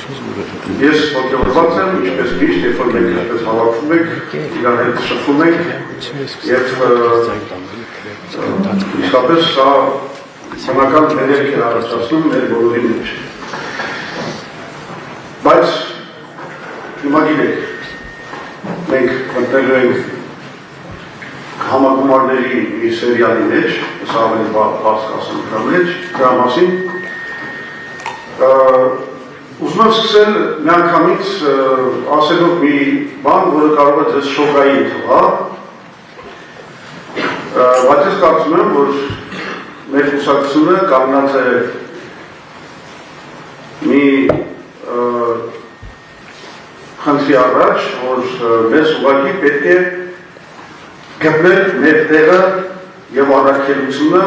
Ես ոգևորված եմ, ինչպես միշտ, երբ որ մենք այսպես հավաքվում ենք, իրար հետ շփվում ենք եւ իսկապես սա բնական ներերք է առաջացնում մեր բոլորի մեջ։ Բայց հիմա գիտեք, մենք մտնելու ենք համագումարների մի սերիալի մեջ, սա ավելի բաց կասեմ դրա մեջ, դրա մասին ուզում եմ սկսել միանգամից ասելով մի բան, որը կարող է ձեզ շոկային թվա, բայց ես կարծում եմ, որ մեր կուսակցությունը կանգնած է մի խնդրի առաջ, որ մեզ ուղղակի պետք է գտնել մեր տեղը եւ առաքելությունը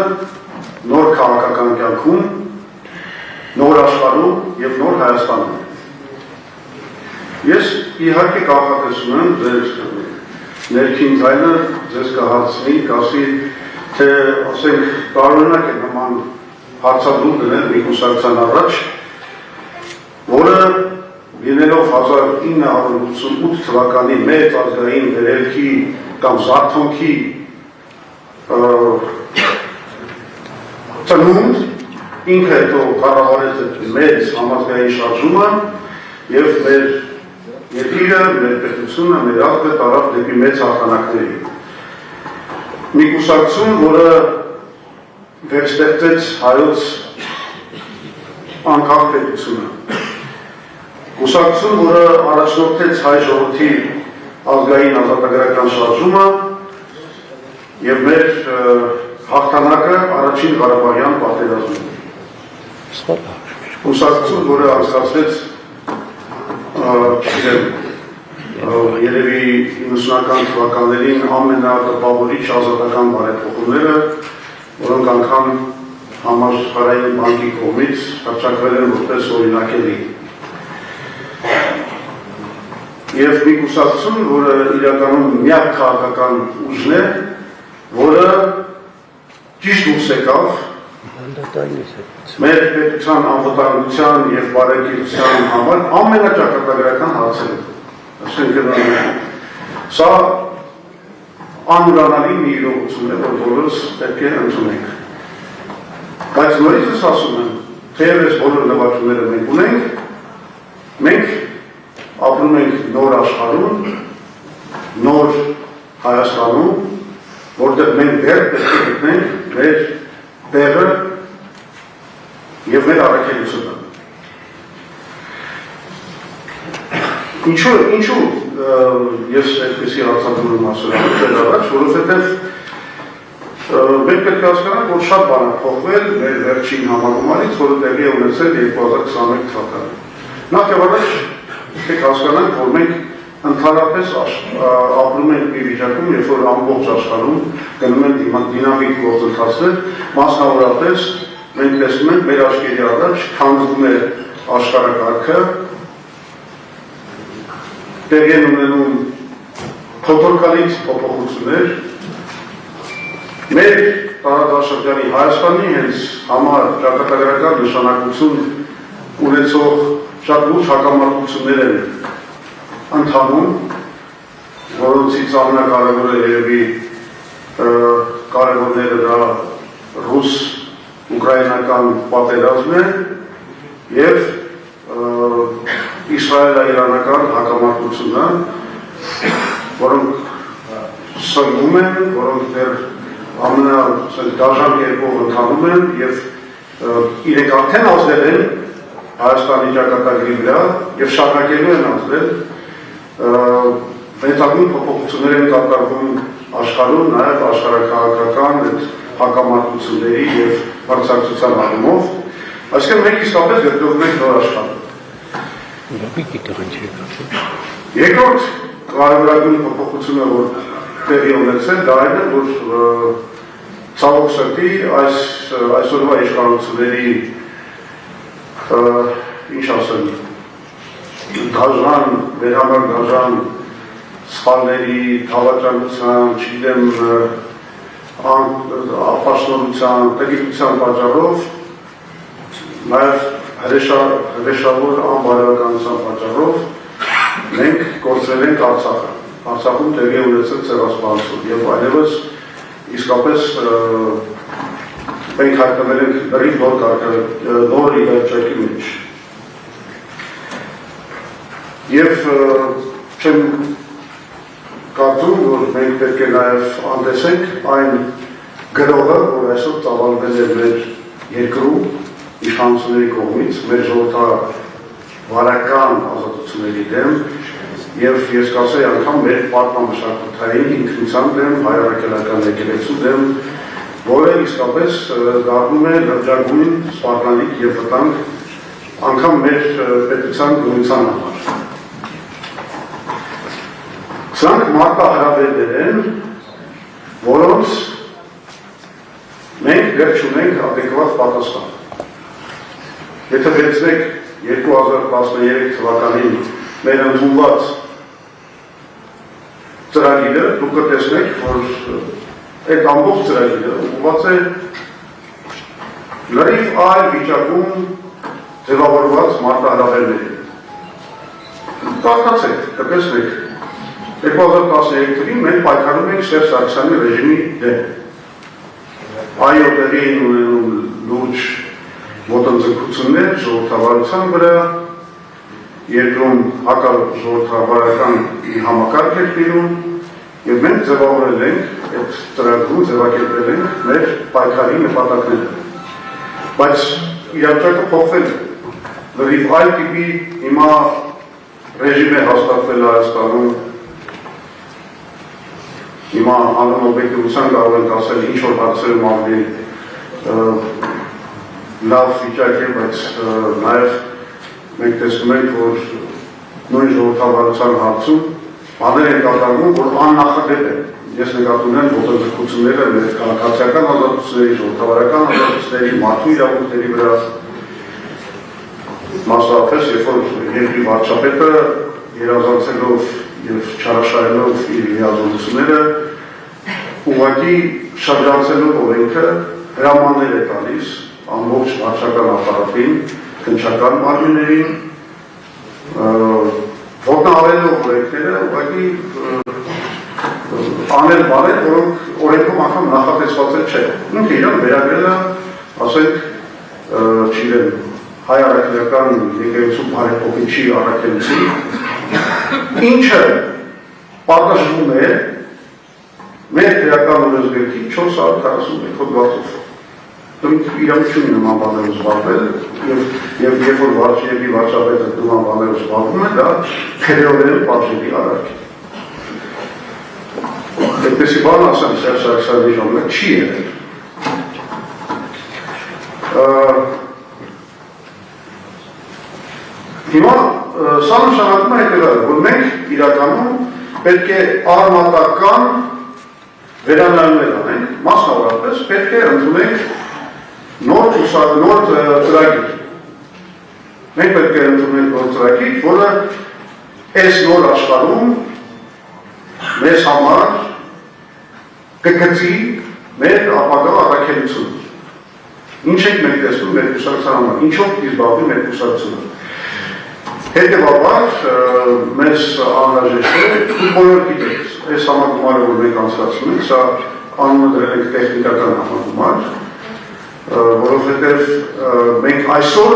նոր քաղաքական կյանքում, նոր աշխարհում եւ նոր Հայաստանում։ Ես իհարկե կանխատեսում եմ ձեր ներքին ձայնը ձեզ կհարցնի, կասի, թե ասենք տարօրինակ է նման հարցադրում դնել մի կուսակցության առաջ, որը լինելով 1988 թվականի մեծ ազգային վերելքի կամ զարթոնքի ծնունդ ինքը հետո կառավարեց մեծ համազգային շարժումը եւ մեր երկիրը, մեր պետությունը, մեր ազգը տարավ դեպի մեծ հաղթանակների։ Մի կուսակցություն, որը վերստեղծեց հայոց անկախ պետությունը։ Կուսակցություն, որը առաջնորդեց հայ ժողովրդի ազգային ազատագրական շարժումը եւ մեր հաղթանակը առաջին Ղարաբաղյան պատերազմում։ Կուսակցություն, որը անցկացրեց երևի 90-ական թվականներին ամենատպավորիչ ազատական բարեփոխումները, որոնք անգամ համաշխարհային բանկի կողմից հռչակվել են որպես օրինակելի։ Եվ մի կուսակցություն, որը իրականում միակ քաղաքական ուժն է, որը ճիշտ դուրս եկավ մեր պետության անվտանգության եւ բարեկիրության համար ամենաճակատագրական հարցերում։ Այսինքն սա անուրանալի մի իրողություն է, որ բոլորս պետք է ընդունենք։ Բայց նորից ես ասում եմ, թեև այս բոլոր նվաճումները մենք ունենք, մենք ապրում ենք նոր աշխարհում, նոր Հայաստանում, որտեղ մենք դեռ պետք է գտնենք մեր տեղը եւ մեր առաքելությունը։ Ինչու ես այսպեսի հարցադրում ասել եմ առաջ, որովհետեւ մենք պետք է հասկանանք, որ շատ բան է փոխվել մեր վերջին համագումարից, որը տեղի է ունեցել 2021 թվականին։ Նախ եւ առաջ պետք է հասկանանք, որ մենք ընդհանրապես ապրում ենք մի վիճակում, երբ որ ամբողջ աշխարհում գնում են դինամիկ գործընթացներ, մասնավորապես մենք տեսնում ենք մեր աչքերի առաջ քանդվում է աշխարհակարգը, տեղի են ունենում փոթորկալից փոփոխություններ, մեր տարածաշրջանի Հայաստանի հենց համար ճակատագրական նշանակություն ունեցող շատ լուրջ հակամարտություններ են ընթանում, որոնցից ամենակարևորը երևի կարևորները դա ռուս-ուկրաինական պատերազմն է եւ իսրայելա-իրանական հակամարտությունը, որոնք սնվում են, որոնք դեռ ամենադաժան կերպով ընթանում են եւ իրենք արդեն ազդել են Հայաստանի ճակատագրի վրա եւ շարունակելու են ազդել մեծագույն փոփոխություններ են կատարվում աշխարհում, նաեւ աշխարհաքաղաքական հակամարտությունների եւ բարձրացության առումով, այսինքն մենք իսկապես գտնվում ենք նոր աշխարհում։ Երկրորդ կարևորագույն փոփոխությունը, որ տեղի ունեցել, դա այն է, որ ցավոք սրտի այսօրվա իշխանությունների ինչ ասեմ, դաժան, մեր համար դաժան սխալների, թավաճանության, չգիտեմ, ապաշտորության, տգիտության պատճառով նաև հրեշավոր անբարոյականության պատճառով մենք կորցրել ենք Արցախը։ Արցախում տեղի ունեցել ցեղասպանություն եւ այլևս իսկապես մենք հայտնվել ենք լրիվ նոր իրավիճակի մեջ։ Եվ չեմ կարծում, որ մենք պետք է նաև անդեսենք այն գրողը, որ այսօր ծավալվել է մեր երկրում իշխանությունների կողմից, մեր ժողովրդավարական ազատությունների դեմ եւ ես կասեի անգամ մեր պատմամշակութային ինքնության դեմ, հայ առաքելական եկեղեցու դեմ, որը իսկապես դառնում է լրջագույն սպառնալիք եւ վտանգ անգամ մեր պետության գոյության համար։ Սրանք մարտահրավերներ են, որոնց մենք դեռ չունենք adekvat պատասխան։ Եթե վերցնեք 2013 թվականին մեր ընդունված ծրագիրը, դուք կտեսնեք, որ այդ ամբողջ ծրագիրը ուղղված է լրիվ այլ վիճակում ձևավորված մարտահրավերներին։ Կարդացեք, կտեսնեք 2013 թվականին մենք պայքարում ենք Սերժ Սարգսյանի ռեժիմի դեմ։ Այո, տեղի էին ունենում լուրջ ոտնձգություններ ժողովրդավարության վրա, երկրում հակաժողովրդավարական համակարգ էր տիրում, եւ մենք ձևավորել ենք, այդ ծրագրում ձևակերպել ենք մեր պայքարի նպատակները։ Բայց իրավիճակը փոխվել է։ Լրիվ այլ տիպի հիմա ռեժիմ է հաստատվել Հայաստանում։ Հիմա անուն օբյեկտիվության կարող ենք ասել ինչ-որ հարցերում ավելի լավ վիճակ է, բայց նաև մենք տեսնում ենք, որ նույն ժողովրդավարության հարցում բաներ են կատարվում, որ աննախադեպ են։ Ես նկատի ունեմ ոտնձգությունները մեր քաղաքացիական ազատությունների, ժողովրդավարական ազատությունների, մարդու իրավունքների վրա, մասնավորապես, երբ որ երկրի վարչապետը երազանցելով եւ չարաշահելով իր լիազորությունները ուղղակի շրջանցելով օրենքը հրամաններ է տալիս ամբողջ վարչական ապարատին, քննչական մարմիններին, ոտնահարելով օրենքները ուղղակի անել բաներ, որոնք օրենքում անգամ նախատեսված չէ։ Ինքը իրան վերագրել է, ասենք, չգիտեմ, հայ առաքելական եկեղեցու բարեփոխիչի առաքելություն, ինչը պատժվում է մեր քրեական օրենսգրքի 441 հոդվածով։ Դրանք իրավունքին նման բաներով զբաղվել եւ երբ որ վարչապետի վարչապետը նման բաներով զբաղվում է, դա քրեորեն պատժելի արարք է։ Այդպեսի բան ասեմ Սերժ Սարգսյանի ժամանակ չի եղել։ Հիմա սա նշանակում է հետևյալը, որ մենք իրականում պետք է արմատական վերանայումներ անենք, մասնավորապես պետք է ընդունենք նոր ծրագիր։ Մենք պետք է ընդունենք նոր ծրագիր, որը այս նոր աշխարհում մեզ համար կգծի մեր ապագա առաքելությունը։ Ինչ ենք մենք տեսնում մեր կուսակցության համար, ինչով զբաղվի մեր կուսակցությունը։ Հետևաբար մեզ անհրաժեշտ է, դուք բոլոր գիտեք, այս համագումարը, որ մենք անցկացնում ենք, սա անունը դրել ենք տեխնիկական համագումար, որովհետև մենք այսօր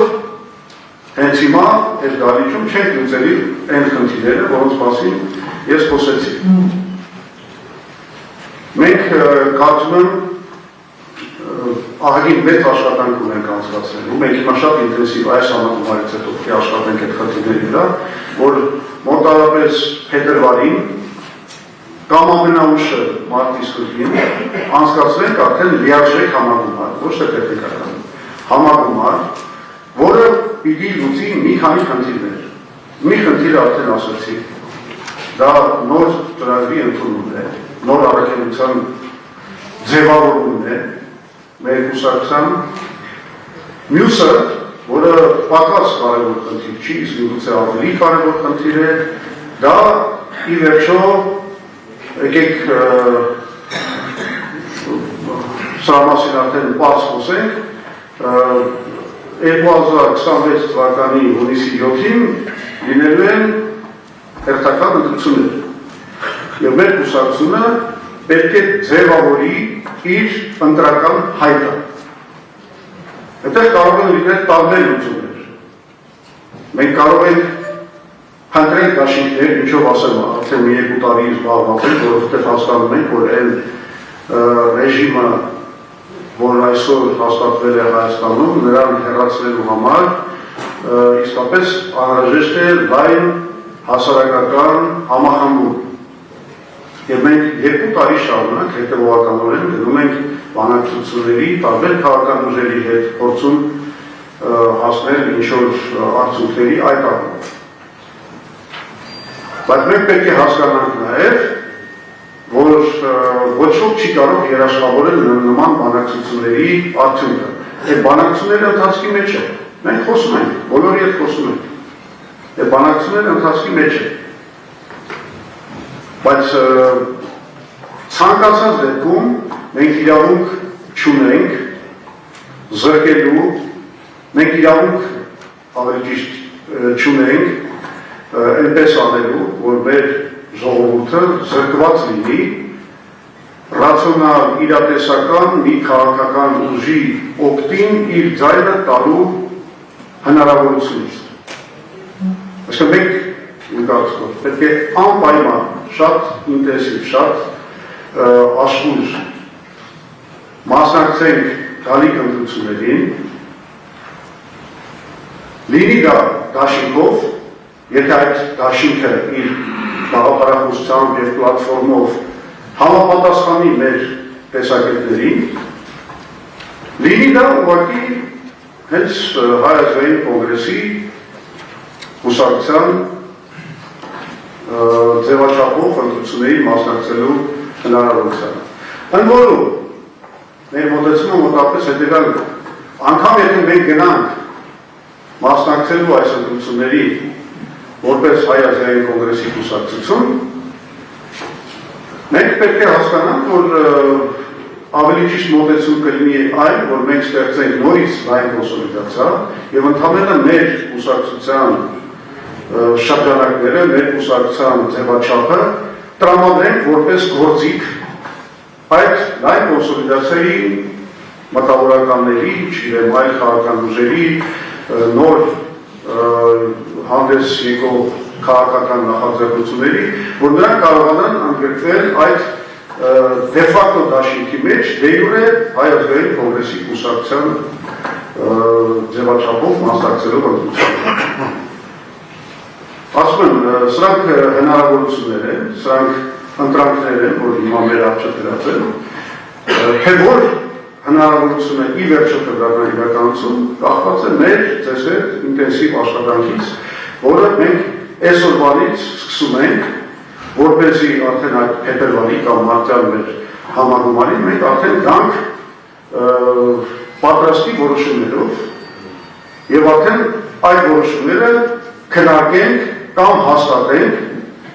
հենց հիմա այս դահլիճում չենք լուծելի այն խնդիրները, որոնց մասին ես խոսեցի։ Մենք կարծում եմ ահագին մեծ աշխատանք ունենք անցկացնելու, մենք հիմա շատ ինտենսիվ այս համագումարից հետո աշխատենք այդ խնդիրների վրա, որ մոտավորապես փետրվարին կամ ամենաուշը մարտի սկզբին անցկացնենք արդեն լիարժեք համագումար, ոչ թե տեխնիկական համագումար, որը պիտի լուծի մի քանի խնդիրներ։ Մի խնդիր արդեն ասացի, դա նոր ծրագրի ընդունումն է, նոր առաքելության ձևավորումն է, մեր կուսակցության մյուսը, որը պակաս կարևոր խնդիր չի, իսկ միգուցե ավելի կարևոր խնդիր է, դա ի վերջո եկեք սրա մասին արդեն բաց խոսենք, 2026 թվականի հունիսի 7-ին լինելու են հերթական ընտրություններ։ Եվ մեր կուսակցությունը պետք է ձևավորի իր ընտրական հայտը։ Այդտեղ կարող են լինել տարբեր լուծումներ։ Մենք կարող ենք փնտրել դաշինքներ, ինչով ասեմ, արդեն մի 2 տարի զբաղված ենք, որովհետև հասկանում ենք, որ այն ռեժիմը, որ այսօր հաստատվել է Հայաստանում, նրան հեռացնելու համար իսկապես անհրաժեշտ է լայն հասարակական համախմբում։ Եվ մենք 2 տարի շարունակ հետևողականորեն գնում ենք բանակցությունների, տարբեր քաղաքական ուժերի հետ փորձում հասնել ինչ-որ արդյունքների այդ առումով։ Բայց մենք պետք է հասկանանք նաև, որ ոչ ոք չի կարող երաշխավորել նման բանակցությունների արդյունքը։ Այդ բանակցությունները ընթացքի մեջ է։ Մենք խոսում ենք, բոլորի հետ խոսում ենք։ Այդ բանակցությունները ընթացքի մեջ է։ Բայց ցանկացած դեպքում մենք իրավունք չունենք զրկելու, մենք իրավունք ավելի ճիշտ չունենք այնպես անելու, որ մեր ժողովուրդը զրկված լինի ռացիոնալ իրատեսական մի քաղաքական ուժի օգտին իր ձայնը տալու հնարավորությունից։ Այսինքն մենք պետք է անպայման շատ ինտենսիվ, շատ աշխույժ մասնակցենք գալիք ընտրություններին, լինի դա դաշինքով, եթե այդ դաշինքը իր գաղափարախոսությամբ և պլատֆորմով համապատասխանի մեր տեսակետներին, լինի դա ուղղակի հենց Հայ ազգային կոնգրեսի կուսակցության ձևաչափով ընտրությունների մասնակցելու հնարավորությանը։ Ընդ որում, մեր մոտեցումը մոտավորապես հետևյալն է, անգամ եթե մենք գնանք մասնակցելու այս ընտրությունների որպես Հայ ազգային կոնգրեսի կուսակցություն, մենք պետք է հասկանանք, որ ավելի ճիշտ մոտեցում կլինի այն, որ մենք ստեղծենք նորից լայն կոնսոլիդացիա և ընդհանրապես մեր կուսակցության շրջանակները, մեր կուսակցության ձևաչափը տրամադրենք որպես գործիք այդ լայն կոնսոլիդացիայի մտավորականների, չգիտեմ, այլ քաղաքական ուժերի նոր հանդես եկող քաղաքական նախաձեռնությունների, որ նրանք կարողանան ընդգրկվել այդ դե ֆակտո դաշինքի մեջ դե յուրե Հայ ազգային կոնգրեսի կուսակցության ձևաչափով մասնակցելով ընտրություններին։ Ասում եմ, սրանք հնարավորություններ են, սրանք ընտրանքներ են, որ հիմա մեր առջև դրած են, թե որ հնարավորությունը ի վերջո կդառնա իրականություն, կախված է մեր ձեզ հետ ինտենսիվ աշխատանքից, որը մենք այսօրվանից սկսում ենք, որպեսզի արդեն այդ փետրվարի կամ մարտյան մեր համագումարին մենք արդեն գանք պատրաստի որոշումներով եւ արդեն այդ որոշումները քննարկենք կամ հաստատենք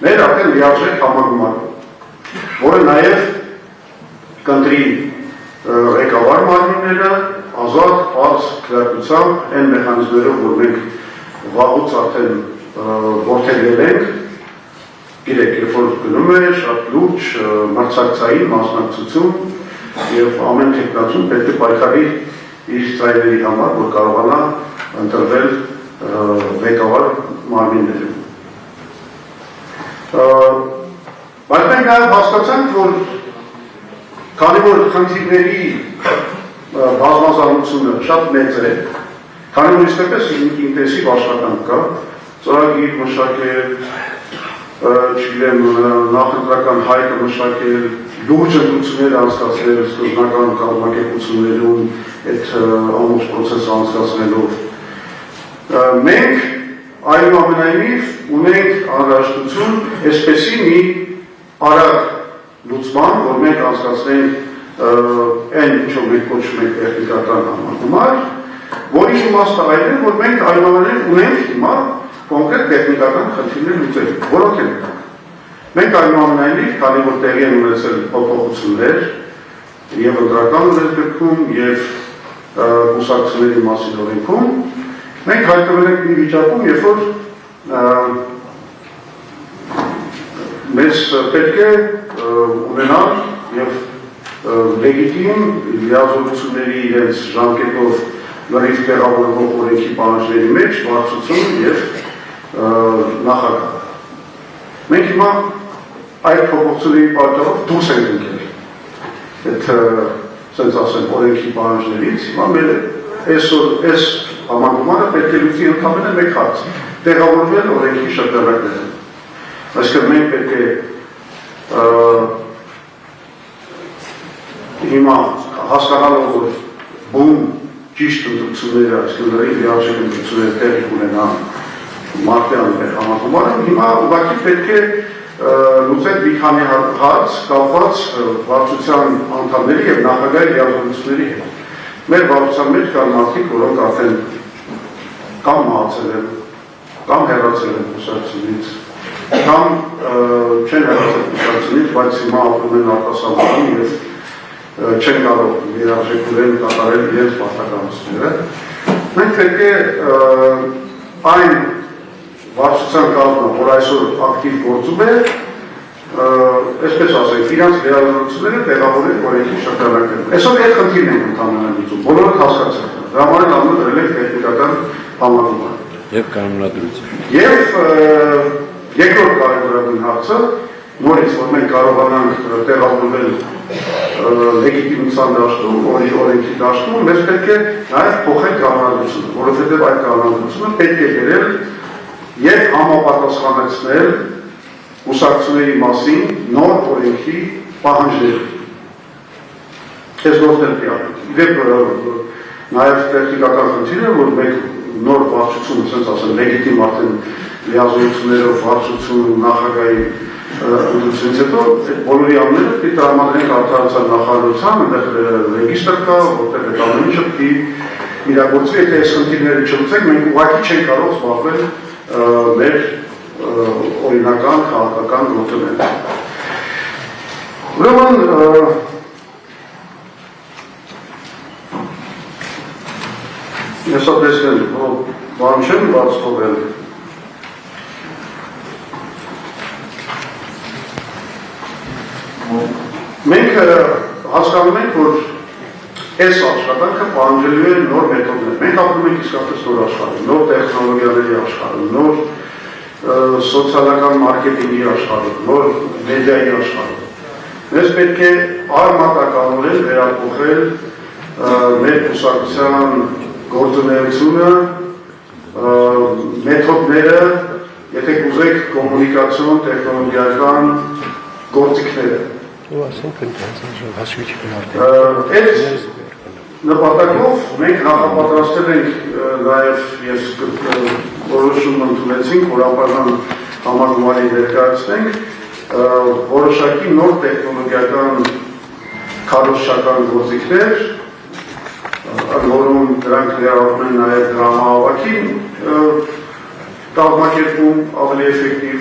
մեր արդեն լիարժեք համագումարով, որը նաեւ կընտրի ղեկավար մարմինները ազատ, բաց քննարկությամբ այն մեխանիզմներով, որ մենք վաղուց արդեն որդեգրել ենք, գիտեք, երբ որ գնում է շատ լուրջ մրցակցային մասնակցություն եւ ամեն թեկնածուն պետք է պայքարի իր ծայրերի համար, որ կարողանա ընտրվել ղեկավար մարմիններում։ Բայց մենք նաեւ հասկացանք, որ քանի որ խնդիրների բազմազանությունը շատ մեծ է, քանի որ իսկապես ինտենսիվ աշխատանք կա, ծրագիր մշակել, չգիտեմ, նախընտրական հայտը մշակել, լուրջ ընտրություններ անցկացնել սկզբնական կազմակերպություններում այդ ամբողջ պրոցեսը անցկացնելով։ Մենք այնուամենայնիվ ունենք անհրաժեշտություն այսպեսի մի արագ լուծման, որ մենք անցկացնենք այն ինչով մենք կոչում ենք տեխնիկական համագումար, որի իմաստը այն է, որ մենք այնուամենայնիվ ունենք հիմա կոնկրետ տեխնիկական խնդիրներ լուծել, որոնք են կան։ Մենք այնուամենայնիվ, քանի որ տեղի են ունեցել փոփոխություններ եւ ընտրական օրենսգրքում եւ կուսակցությունների մասին օրենքում, մենք հայտնվել ենք մի վիճակում, երբ որ մեզ պետք է ունենալ և լեգիտիմ լիազորությունների իրենց ժամկետով լրիվ տեղավորվող օրենքի պահանջների մեջ բարձրություն և նախագահ։ Մենք հիմա այդ փոփոխությունների պատճառով դուրս ենք ընկել այդ սենց ասեմ օրենքի պահանջներից, հիմա մեր այս համագումարը պետք է լուծի ընդամենը մեկ հարց, տեղավորվել օրենքի շրջանակներում։ Այսինքն մենք պետք է հիմա հասկանալով որ բուն ճիշտ ընտրությունները, այսինքն լրիվ լիարժեք ընտրությունները տեղի կունենան մարտյան մեր համագումարում, հիմա ուղղակի պետք է լուծել մի քանի հարց կապված վարչության անդամների և նախագահի լիազորությունների հետ։ Մեր վարչության մեջ կան մարդիկ, որոնք արդեն կամ մահացել են, կամ հեռացել են կուսակցությունից, կամ չեն հեռացել կուսակցությունից, բայց հիմա ապրում են արտասահմանում և չեն կարող լիարժեքորեն կատարել իրենց պարտականությունները։ Մենք պետք է այն վարչության կազմը, որ այսօր ակտիվ գործում է, այսպես ասենք, իրանց լիազորությունները տեղավորել օրենքի շրջանակներում։ Այսօր այդ խնդիրն ենք ընդամենը լուծում, բոլորը հասկացել են։ Դրա համար էլ դրել ենք տեխնիկական համագումար։ Եվ կանոնադրություն։ Եվ երկրորդ կարևորագույն հարցը, նորից, որ մենք կարողանանք տեղավորվել լեգիտիմության դաշտում, օրենքի դաշտում, մեզ պետք է նաև փոխել կանոնադրությունը, որովհետև այդ կանոնադրությունը պետք է բերել և համապատասխանեցնել կուսակցությունների մասին նոր օրենքի պահանջները։ Այս գործն էլ պիանենք։ Նաև տեխնիկական խնդիր է, որ մենք նոր վարչություն, ասենց ասեմ, լեգիտիմ արդեն լիազորություններով վարչություն նախագահի ընդրությունից հետո բոլորի անունները պետք է տրամադրենք արդարացան նախարարության, այնտեղ ռեգիստր կա, որտեղ այդ ամեն ինչը պետք է իրագործվի, եթե այս խնդիրները չլուծենք, մենք ուղղակի չենք կարող զբաղվել մեր օրինական քաղաքական գործունեությամբ։ Ուրեմն ես ապրեսնել, բան չեմ բաց թողել։ Մենք հասկանում ենք, որ այս աշխատանքը պահանջելու է նոր մեթոդներ։ Մենք ապրում ենք իսկապես նոր աշխարհում, նոր տեխնոլոգիաների աշխարհում, նոր սոցիալական մարքեթինգի աշխարհում, նոր մեդիայի աշխարհում։ Մեզ պետք է արմատականորեն վերափոխել մեր կուսակցության գործունեությունը, մեթոդները, եթե կուզեք կոմունիկացիոն, տեխնոլոգիական գործիքները։ Այս նպատակով մենք նախապատրաստել ենք նաև ես որոշում ընդունեցինք, որ ապարման համագումարի ներկայացնենք որոշակի նոր տեխնոլոգիական քարոզչական գործիքներ, որում դրանք ներառում են նաև դրամահավաքի կազմակերպում ավելի էֆեկտիվ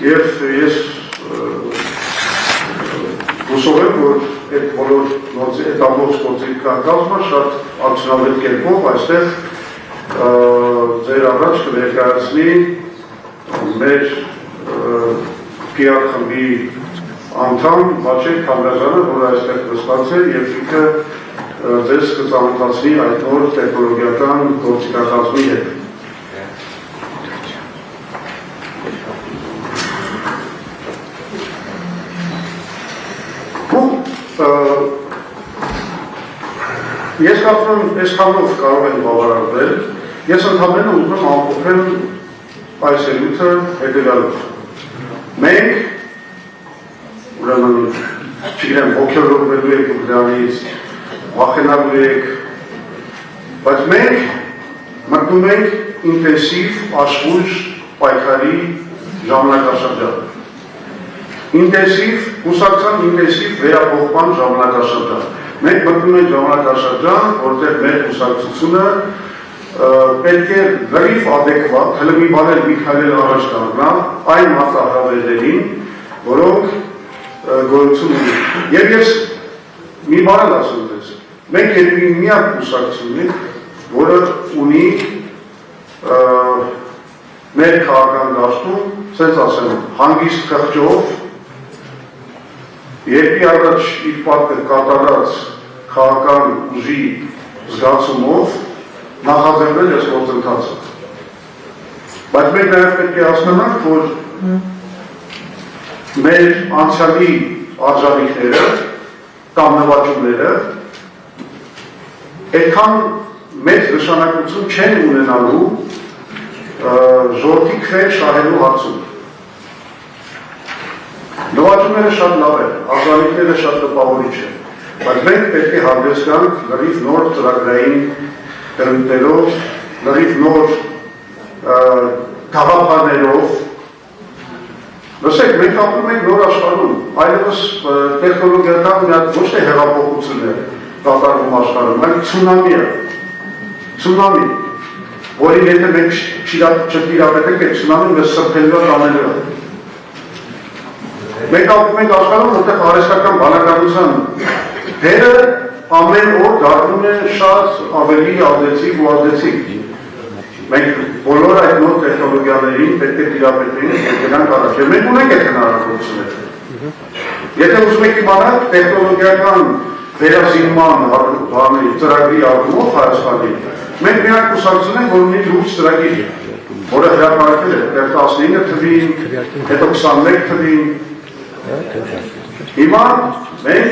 և ես հուսով եմ, որ այդ բոլոր այդ ամբողջ գործիքակազմը շատ արդյունավետ կերպով այստեղ ձեր առաջ կներկայացնի մեր PR խմբի անդամ Վաչե Քամրազյանը, որ այստեղ նստած է և ինքը ձեզ կծանոթացնի այդ նոր տեխնոլոգիական գործիքակազմի հետ։ Ես կարծում եմ, այսքանով կարող են բավարարվել, ես ընդհանրապես ուզում եմ ամփոփել այս ելույթը հետևյալով։ Մենք, ուրեմն, չգիտեմ, ոգևորվելու եք դրանից, վախենալու եք, բայց մենք մտնում ենք ինտենսիվ աշխույժ պայքարի ժամանակաշրջան։ Ինտենսիվ, կուսակցության ինտենսիվ վերափոխման ժամանակաշրջան։ Մենք մտնում ենք ժամանակաշրջան, որտեղ մեր կուսակցությունը պետք է լրիվ ադեկվատ, հələ մի բան էլ մի քայլ առաջ կանգնա այն մարտահրավերներին, որոնք գոյություն ունեն։ Եվ ես մի բան էլ ասում ձեզ, Մենք երևի միակ կուսակցություն ենք, որը ունի մեր քաղաքական դաշտում, ասենց ասեմ, հանգիստ խղճով, երկի առաջ իր պատկը կատարած քաղաքական ուժի զգացումով նախաձեռնել այս գործընթացը։ Բայց մենք նաև պետք է հասկանանք, որ մեր անցյալի արժանիքները կամ նվաճումները այդքան մեծ նշանակություն չեն ունենալու ժողովրդի քվեր շահելու հարցում։ Նվաճումները շատ լավ են, արժանիքները շատ տպավորիչ են, բայց մենք պետք է հանդես գանք լրիվ նոր ծրագրային դրույթներով, լրիվ նոր գաղափարներով։ Լսեք, մենք ապրում ենք նոր աշխարհում, այլևս տեխնոլոգիական մի հատ ոչ թե հեղափոխություն է կատարվում աշխարհում, այլ ցունամի է, ցունամի, որին եթե մենք չտիրապետենք, այդ ցունամին մեզ սրբելու է տանելու է։ Մենք ապրում ենք աշխարհում, որտեղ արհեստական բանականության դերը ամեն օր դառնում է շատ ավելի ազդեցիկ ու ազդեցիկ։ Մենք բոլոր այդ նոր տեխնոլոգիաներին պետք է տիրապետենք, գնանք առաջ։ Եվ մենք ունենք այդ հնարավորությունները։ Եթե ուզում եք իմանալ տեխնոլոգիական վերազինման ծրագրի առումով Հայաստանի, մենք միակ կուսակցություն ենք, որ ունի լուրջ ծրագիր, որը հրապարակել է 19 թվին, հետո 21 թվին։ Հիմա մենք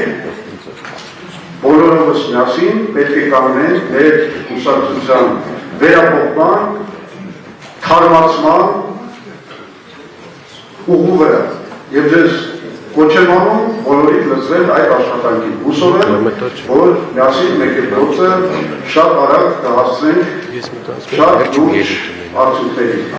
բոլորովս միասին պետք է կանգնենք մեր կուսակցության վերափոխման, թարմացման ուղու վրա եւ ձեզ կոչ եմ անում բոլորիդ լծվել այդ աշխատանքին։ Հուսով եմ, որ միասին մենք այդ գործը շատ արագ կհասցնենք շատ լուրջ արդյունքների։